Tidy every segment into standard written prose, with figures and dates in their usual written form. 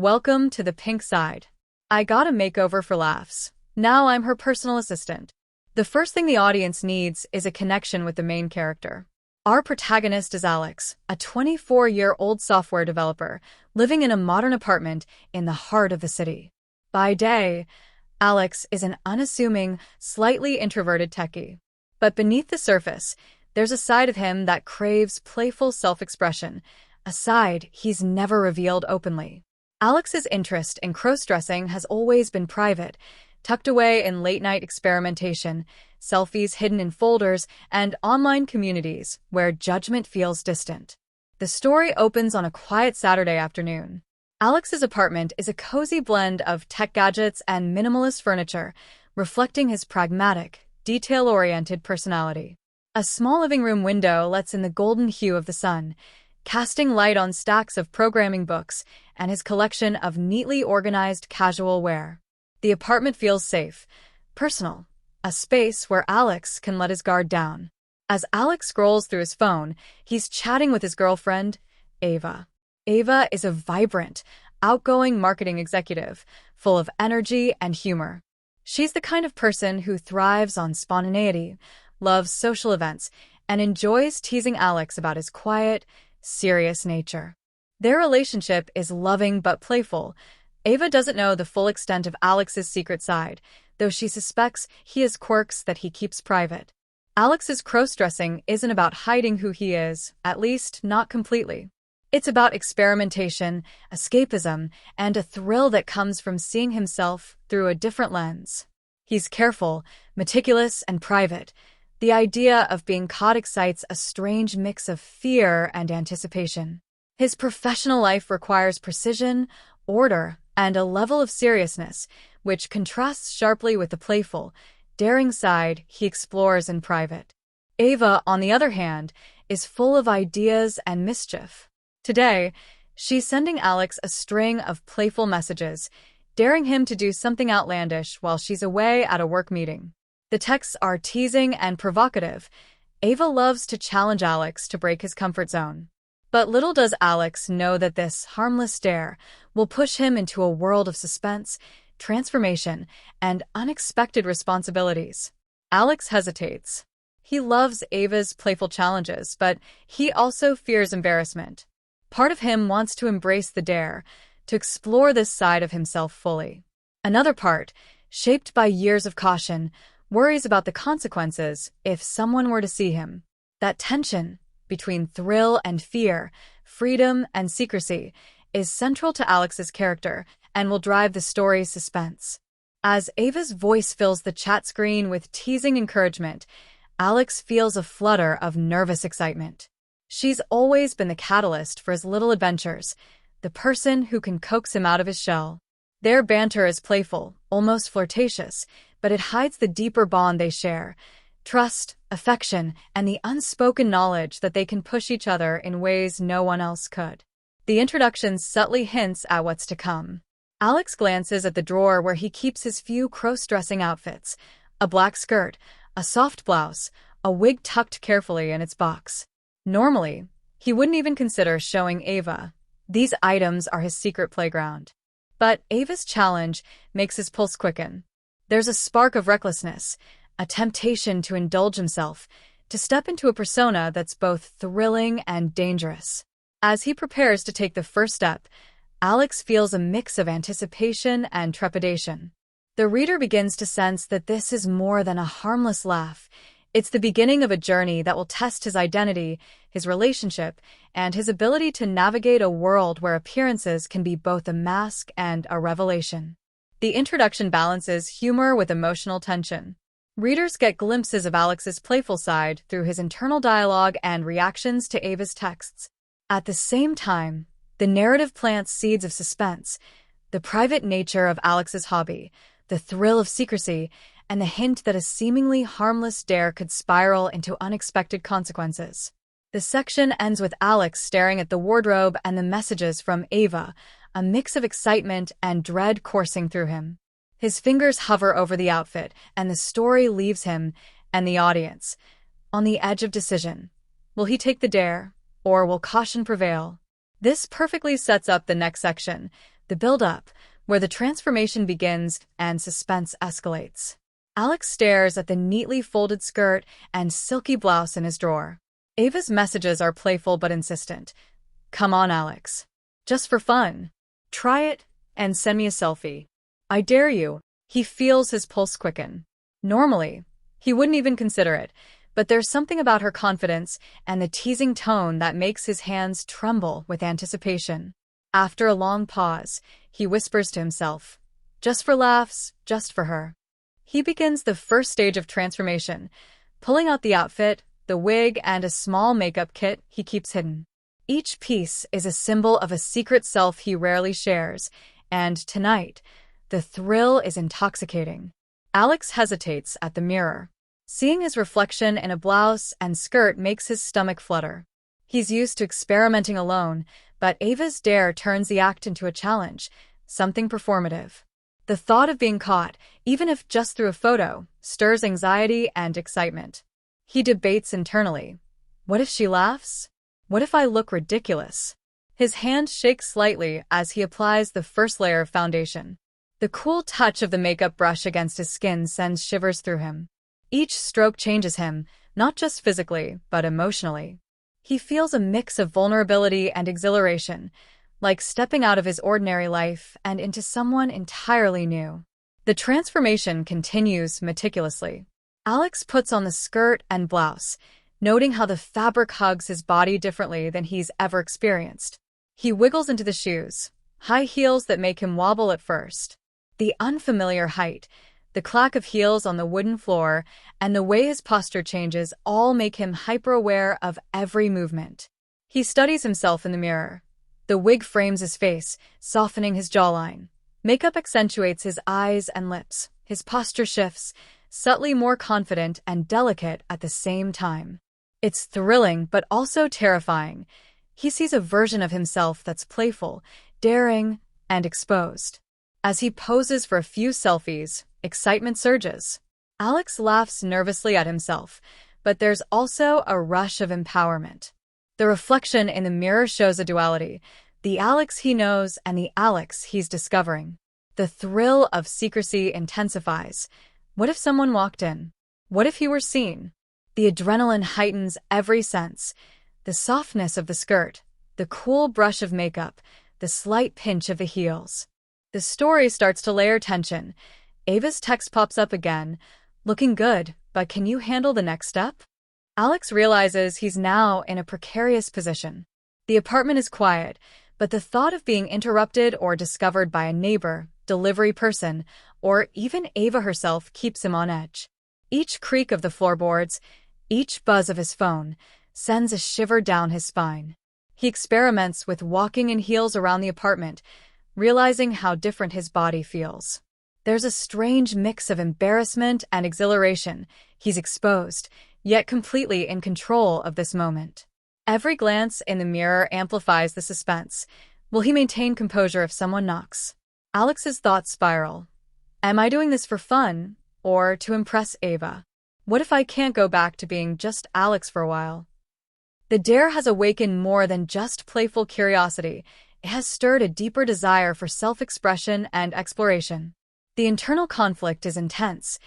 Welcome to the pink side. I got a makeover for laughs. Now I'm her personal assistant. The first thing the audience needs is a connection with the main character. Our protagonist is Alex, a 24-year-old software developer living in a modern apartment in the heart of the city. By day, Alex is an unassuming, slightly introverted techie. But beneath the surface, there's a side of him that craves playful self-expression, a side he's never revealed openly. Alex's interest in crossdressing has always been private, tucked away in late-night experimentation, selfies hidden in folders, and online communities where judgment feels distant. The story opens on a quiet Saturday afternoon. Alex's apartment is a cozy blend of tech gadgets and minimalist furniture, reflecting his pragmatic, detail-oriented personality. A small living room window lets in the golden hue of the sun, casting light on stacks of programming books and his collection of neatly organized casual wear. The apartment feels safe, personal, a space where Alex can let his guard down. As Alex scrolls through his phone, he's chatting with his girlfriend, Ava. Ava is a vibrant, outgoing marketing executive, full of energy and humor. She's the kind of person who thrives on spontaneity, loves social events, and enjoys teasing Alex about his quiet, serious nature. Their relationship is loving but playful. Ava doesn't know the full extent of Alex's secret side, though she suspects he has quirks that he keeps private. Alex's crossdressing isn't about hiding who he is, at least not completely. It's about experimentation, escapism, and a thrill that comes from seeing himself through a different lens. He's careful, meticulous, and private. The idea of being caught excites a strange mix of fear and anticipation. His professional life requires precision, order, and a level of seriousness, which contrasts sharply with the playful, daring side he explores in private. Ava, on the other hand, is full of ideas and mischief. Today, she's sending Alex a string of playful messages, daring him to do something outlandish while she's away at a work meeting. The texts are teasing and provocative. Ava loves to challenge Alex to break his comfort zone. But little does Alex know that this harmless dare will push him into a world of suspense, transformation, and unexpected responsibilities. Alex hesitates. He loves Ava's playful challenges, but he also fears embarrassment. Part of him wants to embrace the dare, to explore this side of himself fully. Another part, shaped by years of caution, worries about the consequences if someone were to see him. That tension between thrill and fear, freedom and secrecy, is central to Alex's character and will drive the story's suspense. As Ava's voice fills the chat screen with teasing encouragement, Alex feels a flutter of nervous excitement. She's always been the catalyst for his little adventures, the person who can coax him out of his shell. Their banter is playful, almost flirtatious, but it hides the deeper bond they share, trust, affection, and the unspoken knowledge that they can push each other in ways no one else could. The introduction subtly hints at what's to come. Alex glances at the drawer where he keeps his few cross-dressing outfits, a black skirt, a soft blouse, a wig tucked carefully in its box. Normally, he wouldn't even consider showing Ava. These items are his secret playground. But Ava's challenge makes his pulse quicken. There's a spark of recklessness, a temptation to indulge himself, to step into a persona that's both thrilling and dangerous. As he prepares to take the first step, Alex feels a mix of anticipation and trepidation. The reader begins to sense that this is more than a harmless laugh. It's the beginning of a journey that will test his identity, his relationship, and his ability to navigate a world where appearances can be both a mask and a revelation. The introduction balances humor with emotional tension. Readers get glimpses of Alex's playful side through his internal dialogue and reactions to Ava's texts. At the same time, the narrative plants seeds of suspense, the private nature of Alex's hobby, the thrill of secrecy, and the hint that a seemingly harmless dare could spiral into unexpected consequences. The section ends with Alex staring at the wardrobe and the messages from Ava, a mix of excitement and dread coursing through him. His fingers hover over the outfit, and the story leaves him, and the audience, on the edge of decision. Will he take the dare, or will caution prevail? This perfectly sets up the next section, The build-up, where the transformation begins and suspense escalates. Alex stares at the neatly folded skirt and silky blouse in his drawer. Ava's messages are playful but insistent. Come on, Alex. Just for fun. Try it and send me a selfie. I dare you. He feels his pulse quicken. Normally, he wouldn't even consider it, but there's something about her confidence and the teasing tone that makes his hands tremble with anticipation. After a long pause, he whispers to himself, just for laughs, just for her. He begins the first stage of transformation, pulling out the outfit, the wig, and a small makeup kit he keeps hidden. Each piece is a symbol of a secret self he rarely shares, and tonight, the thrill is intoxicating. Alex hesitates at the mirror. Seeing his reflection in a blouse and skirt makes his stomach flutter. He's used to experimenting alone, but Ava's dare turns the act into a challenge, something performative. The thought of being caught, even if just through a photo, stirs anxiety and excitement. He debates internally. What if she laughs? What if I look ridiculous? His hand shakes slightly as he applies the first layer of foundation. The cool touch of the makeup brush against his skin sends shivers through him. Each stroke changes him, not just physically, but emotionally. He feels a mix of vulnerability and exhilaration, like stepping out of his ordinary life and into someone entirely new. The transformation continues meticulously. Alex puts on the skirt and blouse, noting how the fabric hugs his body differently than he's ever experienced. He wiggles into the shoes, high heels that make him wobble at first. The unfamiliar height, the clack of heels on the wooden floor, and the way his posture changes all make him hyper-aware of every movement. He studies himself in the mirror. The wig frames his face, softening his jawline. Makeup accentuates his eyes and lips. His posture shifts, subtly more confident and delicate at the same time. It's thrilling but also terrifying. He sees a version of himself that's playful, daring, and exposed. As he poses for a few selfies, excitement surges. Alex laughs nervously at himself, but there's also a rush of empowerment. The reflection in the mirror shows a duality, the Alex he knows and the Alex he's discovering. The thrill of secrecy intensifies. What if someone walked in? What if he were seen? The adrenaline heightens every sense. The softness of the skirt, the cool brush of makeup, the slight pinch of the heels. The story starts to layer tension. Ava's text pops up again. Looking good, but can you handle the next step? Alex realizes he's now in a precarious position. The apartment is quiet, but the thought of being interrupted or discovered by a neighbor, delivery person, or even Ava herself keeps him on edge. Each creak of the floorboards, each buzz of his phone, sends a shiver down his spine. He experiments with walking in heels around the apartment, realizing how different his body feels. There's a strange mix of embarrassment and exhilaration. He's exposed, yet completely in control of this moment. Every glance in the mirror amplifies the suspense. Will he maintain composure if someone knocks? Alex's thoughts spiral. Am I doing this for fun, or to impress Ava? What if I can't go back to being just Alex for a while? The dare has awakened more than just playful curiosity. It has stirred a deeper desire for self-expression and exploration. The internal conflict is intense.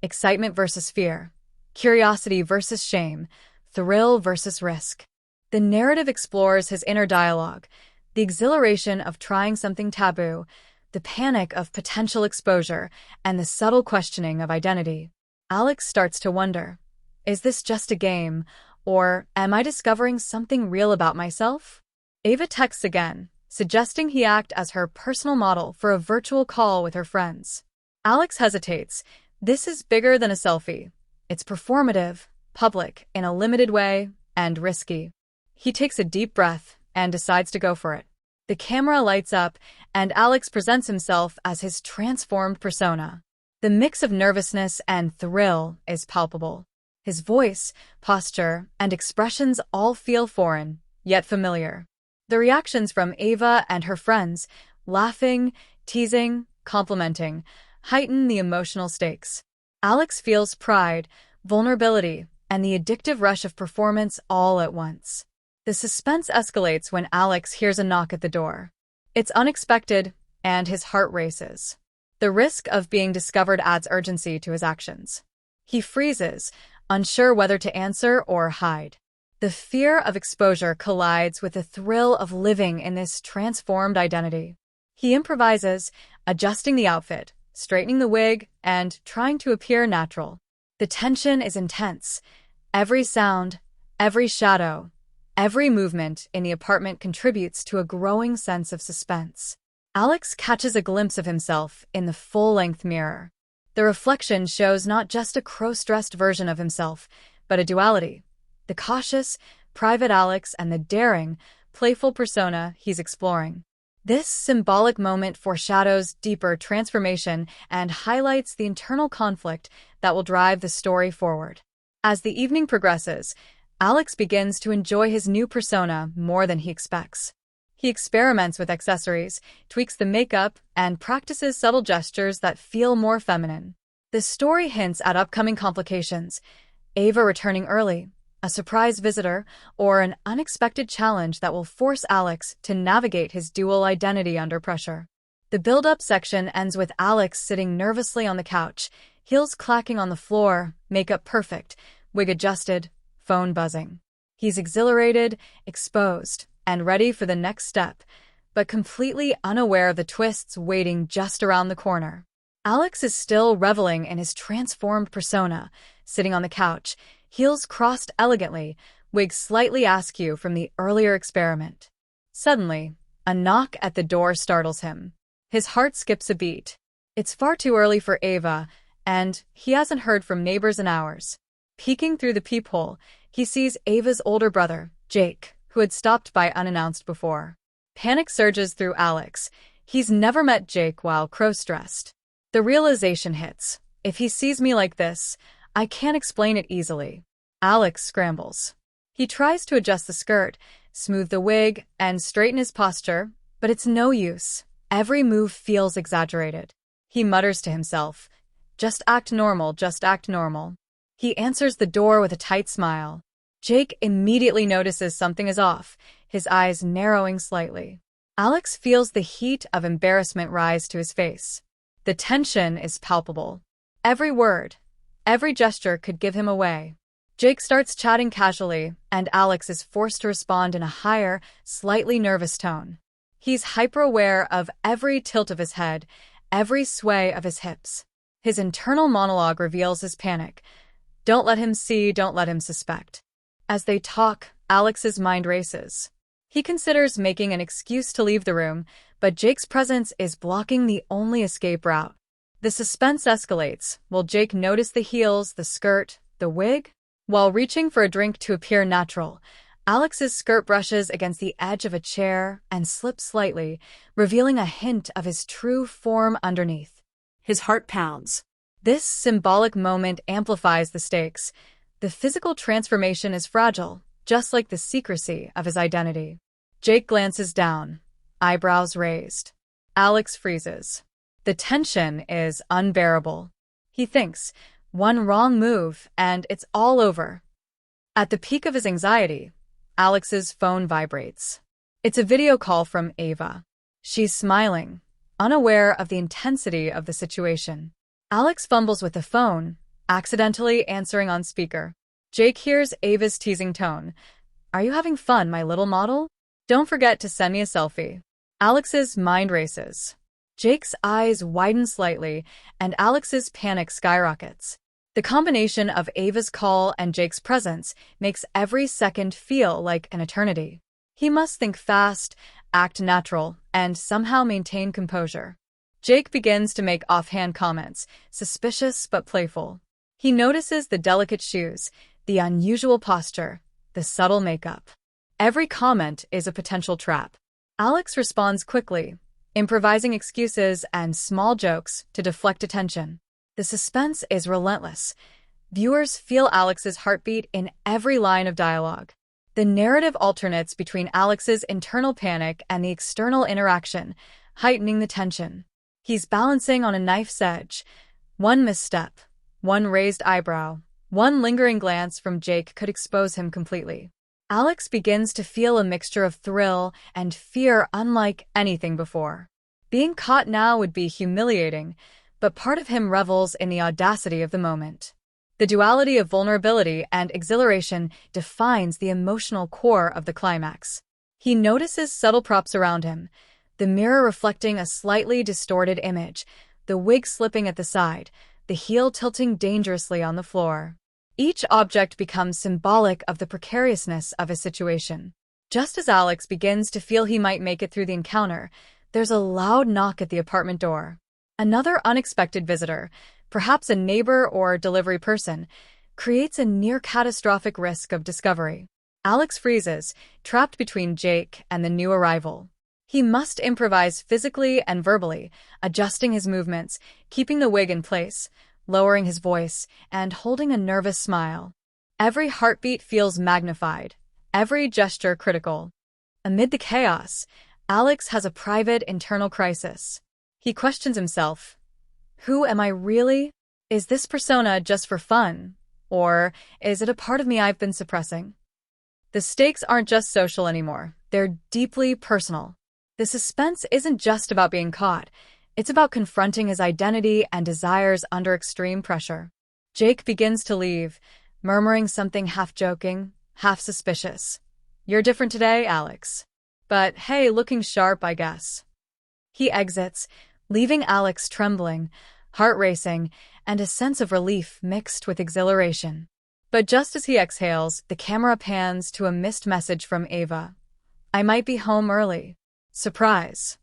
Excitement versus fear. Curiosity versus shame. Thrill versus risk. The narrative explores his inner dialogue, the exhilaration of trying something taboo, the panic of potential exposure, and the subtle questioning of identity. Alex starts to wonder, is this just a game, or am I discovering something real about myself? Ava texts again, suggesting he act as her personal model for a virtual call with her friends. Alex hesitates. This is bigger than a selfie. It's performative, public, in a limited way, and risky. He takes a deep breath and decides to go for it. The camera lights up, and Alex presents himself as his transformed persona. The mix of nervousness and thrill is palpable. His voice, posture, and expressions all feel foreign, yet familiar. The reactions from Ava and her friends, laughing, teasing, complimenting, heighten the emotional stakes. Alex feels pride, vulnerability, and the addictive rush of performance all at once. The suspense escalates when Alex hears a knock at the door. It's unexpected, and his heart races. The risk of being discovered adds urgency to his actions. He freezes, unsure whether to answer or hide. The fear of exposure collides with the thrill of living in this transformed identity. He improvises, adjusting the outfit, straightening the wig, and trying to appear natural. The tension is intense. Every sound, every shadow, every movement in the apartment contributes to a growing sense of suspense. Alex catches a glimpse of himself in the full-length mirror. The reflection shows not just a cross-dressed version of himself, but a duality. The cautious, private Alex and the daring, playful persona he's exploring. This symbolic moment foreshadows deeper transformation and highlights the internal conflict that will drive the story forward. As the evening progresses, Alex begins to enjoy his new persona more than he expects. He experiments with accessories, tweaks the makeup, and practices subtle gestures that feel more feminine. The story hints at upcoming complications: Ava returning early, a surprise visitor, or an unexpected challenge that will force Alex to navigate his dual identity under pressure. The build-up section ends with Alex sitting nervously on the couch, heels clacking on the floor, makeup perfect, wig adjusted, phone buzzing. He's exhilarated, exposed, and ready for the next step, but completely unaware of the twists waiting just around the corner. Alex is still reveling in his transformed persona, sitting on the couch, heels crossed elegantly, wig slightly askew from the earlier experiment. Suddenly, a knock at the door startles him. His heart skips a beat. It's far too early for Ava, and he hasn't heard from neighbors in hours. Peeking through the peephole, he sees Ava's older brother, Jake, who had stopped by unannounced before. Panic surges through Alex. He's never met Jake while cross-dressed. The realization hits: if he sees me like this, I can't explain it easily. Alex scrambles. He tries to adjust the skirt, smooth the wig, and straighten his posture, but it's no use. Every move feels exaggerated. He mutters to himself, "Just act normal, just act normal." He answers the door with a tight smile. Jake immediately notices something is off, his eyes narrowing slightly. Alex feels the heat of embarrassment rise to his face. The tension is palpable. Every word, every gesture could give him away. Jake starts chatting casually, and Alex is forced to respond in a higher, slightly nervous tone. He's hyper-aware of every tilt of his head, every sway of his hips. His internal monologue reveals his panic. Don't let him see, don't let him suspect. As they talk, Alex's mind races. He considers making an excuse to leave the room, but Jake's presence is blocking the only escape route. The suspense escalates. Will Jake notice the heels, the skirt, the wig? While reaching for a drink to appear natural, Alex's skirt brushes against the edge of a chair and slips slightly, revealing a hint of his true form underneath. His heart pounds. This symbolic moment amplifies the stakes. The physical transformation is fragile, just like the secrecy of his identity. Jake glances down, eyebrows raised. Alex freezes. The tension is unbearable. He thinks, one wrong move, and it's all over. At the peak of his anxiety, Alex's phone vibrates. It's a video call from Ava. She's smiling, unaware of the intensity of the situation. Alex fumbles with the phone, accidentally answering on speaker. Jake hears Ava's teasing tone. "Are you having fun, my little model? Don't forget to send me a selfie." Alex's mind races. Jake's eyes widen slightly, and Alex's panic skyrockets. The combination of Ava's call and Jake's presence makes every second feel like an eternity. He must think fast, act natural, and somehow maintain composure. Jake begins to make offhand comments, suspicious but playful. He notices the delicate shoes, the unusual posture, the subtle makeup. Every comment is a potential trap. Alex responds quickly, improvising excuses and small jokes to deflect attention. The suspense is relentless. Viewers feel Alex's heartbeat in every line of dialogue. The narrative alternates between Alex's internal panic and the external interaction, heightening the tension. He's balancing on a knife's edge. One misstep, one raised eyebrow, one lingering glance from Jake could expose him completely. Alex begins to feel a mixture of thrill and fear unlike anything before. Being caught now would be humiliating, but part of him revels in the audacity of the moment. The duality of vulnerability and exhilaration defines the emotional core of the climax. He notices subtle props around him, the mirror reflecting a slightly distorted image, the wig slipping at the side, the heel tilting dangerously on the floor. Each object becomes symbolic of the precariousness of his situation. Just as Alex begins to feel he might make it through the encounter, there's a loud knock at the apartment door. Another unexpected visitor, perhaps a neighbor or delivery person, creates a near-catastrophic risk of discovery. Alex freezes, trapped between Jake and the new arrival. He must improvise physically and verbally, adjusting his movements, keeping the wig in place, lowering his voice, and holding a nervous smile. Every heartbeat feels magnified, every gesture critical. Amid the chaos, Alex has a private internal crisis. He questions himself. Who am I really? Is this persona just for fun? Or is it a part of me I've been suppressing? The stakes aren't just social anymore. They're deeply personal. The suspense isn't just about being caught. It's about confronting his identity and desires under extreme pressure. Jake begins to leave, murmuring something half-joking, half-suspicious. You're different today, Alex. But hey, looking sharp, I guess. He exits, leaving Alex trembling, heart racing, and a sense of relief mixed with exhilaration. But just as he exhales, the camera pans to a missed message from Ava. I might be home early. Surprise.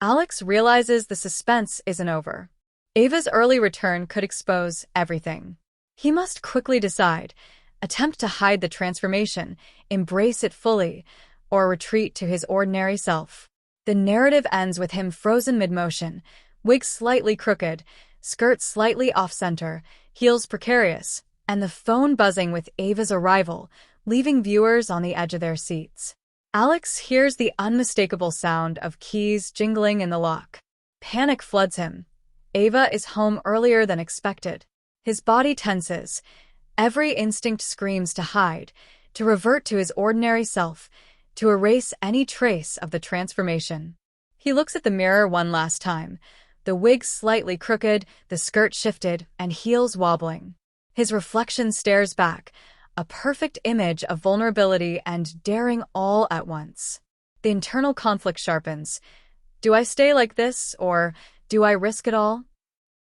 Alex realizes the suspense isn't over. Ava's early return could expose everything. He must quickly decide, attempt to hide the transformation, embrace it fully, or retreat to his ordinary self. The narrative ends with him frozen mid-motion, wig slightly crooked, skirt slightly off-center, heels precarious, and the phone buzzing with Ava's arrival, leaving viewers on the edge of their seats. Alex hears the unmistakable sound of keys jingling in the lock. Panic floods him. Ava is home earlier than expected. His body tenses. Every instinct screams to hide, to revert to his ordinary self, to erase any trace of the transformation. He looks at the mirror one last time, the wig slightly crooked, the skirt shifted, and heels wobbling. His reflection stares back, a perfect image of vulnerability and daring all at once. The internal conflict sharpens. Do I stay like this, or do I risk it all?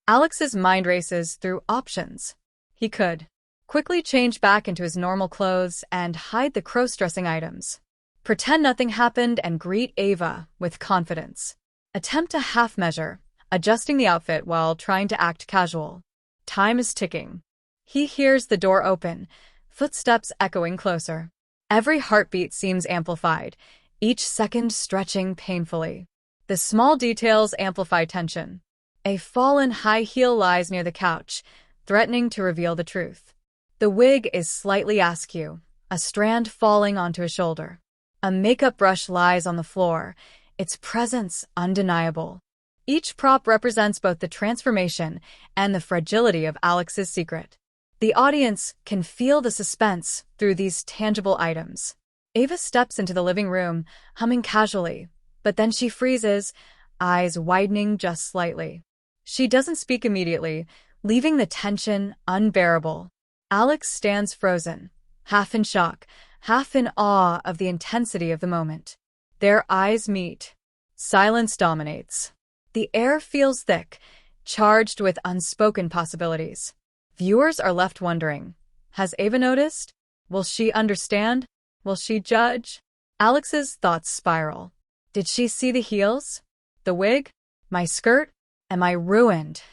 Alex's mind races through options. He could quickly change back into his normal clothes and hide the cross-dressing items. Pretend nothing happened and greet Ava with confidence. Attempt a half measure, adjusting the outfit while trying to act casual. Time is ticking. He hears the door open, footsteps echoing closer. Every heartbeat seems amplified, each second stretching painfully. The small details amplify tension. A fallen high heel lies near the couch, threatening to reveal the truth. The wig is slightly askew, a strand falling onto his shoulder. A makeup brush lies on the floor, its presence undeniable. Each prop represents both the transformation and the fragility of Alex's secret. The audience can feel the suspense through these tangible items. Ava steps into the living room, humming casually, but then she freezes, eyes widening just slightly. She doesn't speak immediately, leaving the tension unbearable. Alex stands frozen, half in shock, half in awe of the intensity of the moment. Their eyes meet. Silence dominates. The air feels thick, charged with unspoken possibilities. Viewers are left wondering, has Ava noticed? Will she understand? Will she judge? Alex's thoughts spiral. Did she see the heels? The wig? My skirt? Am I ruined?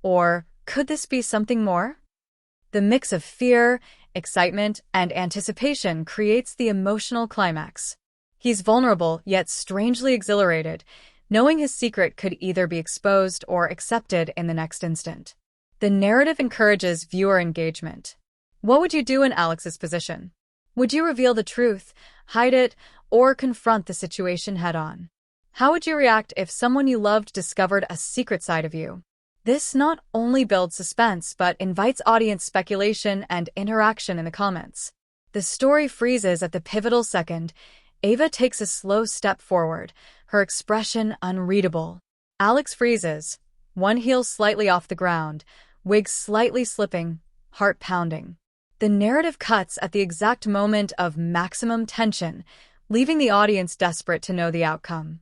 Or could this be something more? The mix of fear, excitement, and anticipation creates the emotional climax. He's vulnerable, yet strangely exhilarated, knowing his secret could either be exposed or accepted in the next instant. The narrative encourages viewer engagement. What would you do in Alex's position? Would you reveal the truth, hide it, or confront the situation head-on? How would you react if someone you loved discovered a secret side of you? This not only builds suspense, but invites audience speculation and interaction in the comments. The story freezes at the pivotal second. Ava takes a slow step forward, her expression unreadable. Alex freezes, one heel slightly off the ground, wig slightly slipping, heart pounding. The narrative cuts at the exact moment of maximum tension, leaving the audience desperate to know the outcome.